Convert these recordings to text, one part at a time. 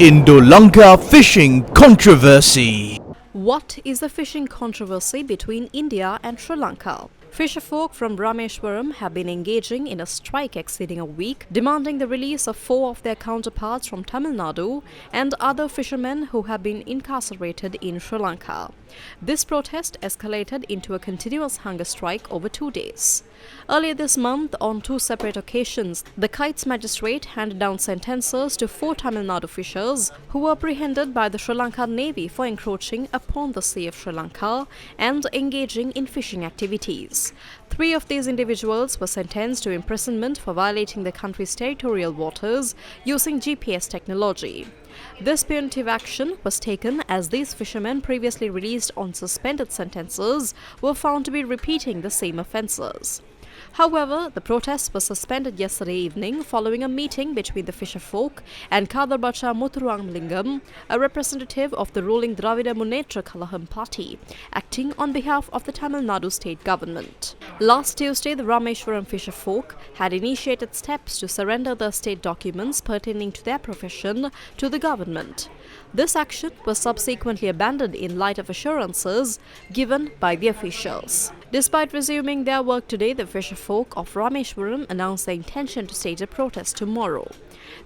INDO-LANKA fishing controversy. What is the fishing controversy between India and Sri Lanka? Fisherfolk from Rameshwaram have been engaging in a strike exceeding a week, demanding the release of 4 of their counterparts from Tamil Nadu and other fishermen who have been incarcerated in Sri Lanka. This protest escalated into a continuous hunger strike over 2 days. Earlier this month, on 2 separate occasions, the Kites magistrate handed down sentences to 4 Tamil Nadu fishers who were apprehended by the Sri Lanka Navy for encroaching upon the Sea of Sri Lanka and engaging in fishing activities. 3 of these individuals were sentenced to imprisonment for violating the country's territorial waters using GPS technology. This punitive action was taken as these fishermen previously released on suspended sentences were found to be repeating the same offences. However, the protest was suspended yesterday evening following a meeting between the fisherfolk and Kadarbacha Muthurangalingam, a representative of the ruling Dravida Munnetra Kalaham party, acting on behalf of the Tamil Nadu state government. Last Tuesday, the Rameshwaram fisherfolk had initiated steps to surrender the state documents pertaining to their profession to the government. This action was subsequently abandoned in light of assurances given by the officials. Despite resuming their work today, the fisherfolk of Rameshwaram announced their intention to stage a protest tomorrow.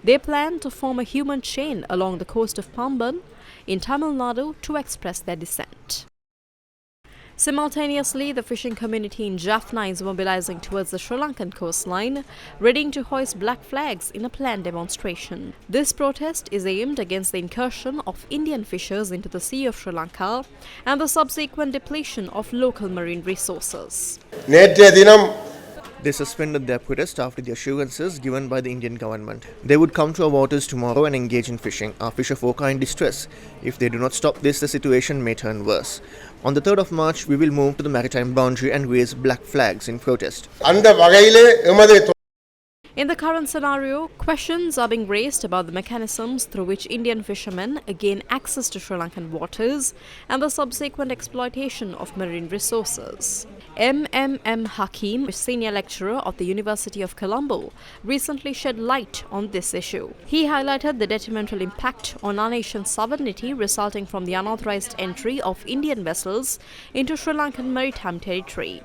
They plan to form a human chain along the coast of Pamban in Tamil Nadu to express their dissent. Simultaneously, the fishing community in Jaffna is mobilizing towards the Sri Lankan coastline, readying to hoist black flags in a planned demonstration. This protest is aimed against the incursion of Indian fishers into the Sea of Sri Lanka and the subsequent depletion of local marine resources. They suspended their protest after the assurances given by the Indian government. They would come to our waters tomorrow and engage in fishing. Our fisherfolk are in distress. If they do not stop this, the situation may turn worse. On the 3rd of March, we will move to the maritime boundary and raise black flags in protest. In the current scenario, questions are being raised about the mechanisms through which Indian fishermen gain access to Sri Lankan waters and the subsequent exploitation of marine resources. M. Hakim, senior lecturer of the University of Colombo, recently shed light on this issue. He highlighted the detrimental impact on our nation's sovereignty resulting from the unauthorized entry of Indian vessels into Sri Lankan maritime territory.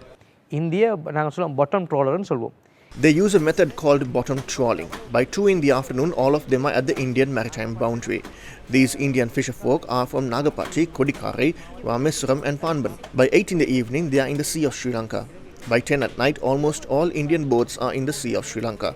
India bottom trawler nu solvom. They use a method called bottom trawling. By 2 in the afternoon, all of them are at the Indian maritime boundary. These Indian fisherfolk are from Nagapati, Kodikari, Rameshwaram and Panban. By 8 in the evening, they are in the Sea of Sri Lanka. By 10 at night, almost all Indian boats are in the Sea of Sri Lanka.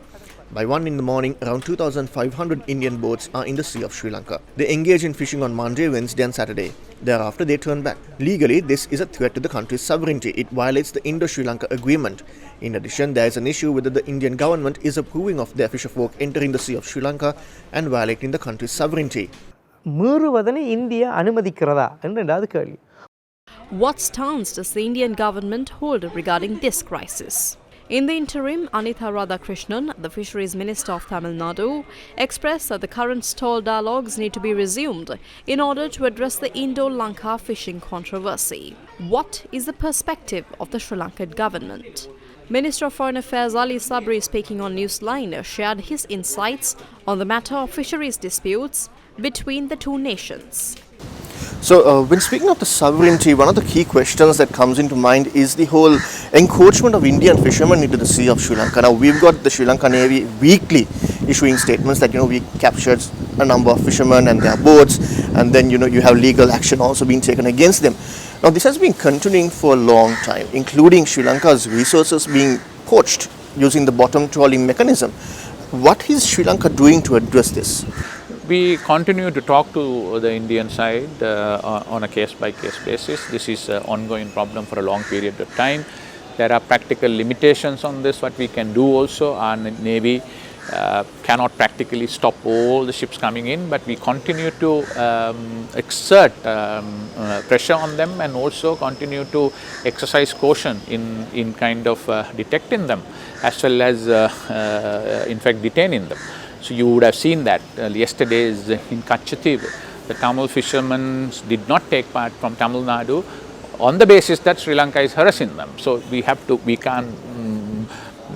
By 1 in the morning, around 2,500 Indian boats are in the Sea of Sri Lanka. They engage in fishing on Monday, Wednesday and Saturday. Thereafter, they turn back. Legally, this is a threat to the country's sovereignty. It violates the Indo-Sri Lanka agreement. In addition, there is an issue whether the Indian government is approving of their fisherfolk entering the Sea of Sri Lanka and violating the country's sovereignty. What stance does the Indian government hold regarding this crisis? In the interim, Anitha Radhakrishnan, the Fisheries Minister of Tamil Nadu, expressed that the current stalled dialogues need to be resumed in order to address the Indo-Lanka fishing controversy. What is the perspective of the Sri Lankan government? Minister of Foreign Affairs Ali Sabri, speaking on Newsline, shared his insights on the matter of fisheries disputes between the 2 nations. So, when speaking of the sovereignty, one of the key questions that comes into mind is the whole encroachment of Indian fishermen into the Sea of Sri Lanka. Now, we've got the Sri Lanka Navy weekly issuing statements that, we captured a number of fishermen and their boats, and then, you have legal action also being taken against them. Now, this has been continuing for a long time, including Sri Lanka's resources being poached using the bottom trawling mechanism. What is Sri Lanka doing to address this? We continue to talk to the Indian side on a case-by-case basis. This is an ongoing problem for a long period of time. There are practical limitations on this. What we can do also, our Navy cannot practically stop all the ships coming in, but we continue to exert pressure on them and also continue to exercise caution in kind of detecting them as well as in fact detaining them. So you would have seen that yesterday in Kachati, the Tamil fishermen did not take part from Tamil Nadu on the basis that Sri Lanka is harassing them. So we can't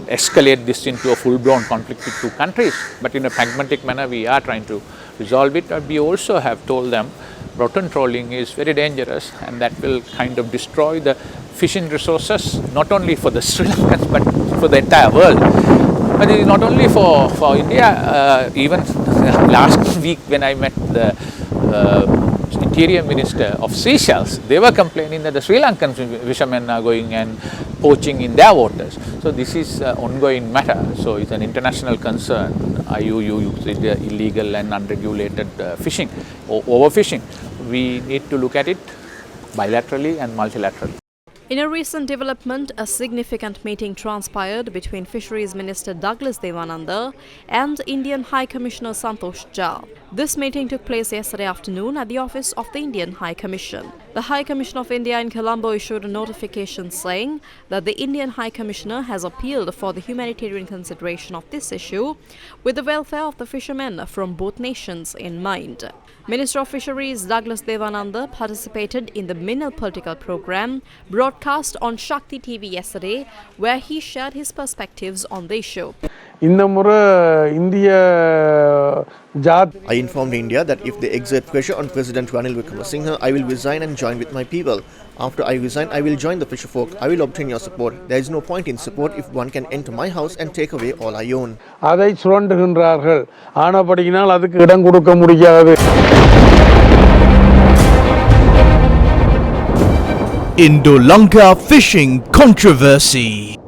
escalate this into a full-blown conflict with 2 countries, but in a pragmatic manner we are trying to resolve it. We also have told them bottom trawling is very dangerous and that will kind of destroy the fishing resources, not only for the Sri Lankans but for the entire world. But it is not only for India. Even last week when I met the Interior Minister of Seychelles, they were complaining that the Sri Lankan fishermen are going and poaching in their waters. So this is an ongoing matter. So it's an international concern. IUU is illegal and unregulated fishing or overfishing. We need to look at it bilaterally and multilaterally. In a recent development, a significant meeting transpired between Fisheries Minister Douglas Devananda and Indian High Commissioner Santosh Jha. This meeting took place yesterday afternoon at the office of the Indian High Commission. The High Commission of India in Colombo issued a notification saying that the Indian High Commissioner has appealed for the humanitarian consideration of this issue with the welfare of the fishermen from both nations in mind. Minister of Fisheries Douglas Devananda participated in the Minnal political program broadcast on Shakti TV yesterday, where he shared his perspectives on the issue. I informed India that if they exert pressure on President Ranil Wickremesinghe, I will resign and join with my people. After I resign, I will join the fisherfolk. I will obtain your support. There is no point in support if one can enter my house and take away all I own. அதை சுரண்டுகின்றார்கள். ஆனபடியினால் அதுக்கு இடம் கொடுக்க முடியாது. INDO-LANKA fishing controversy.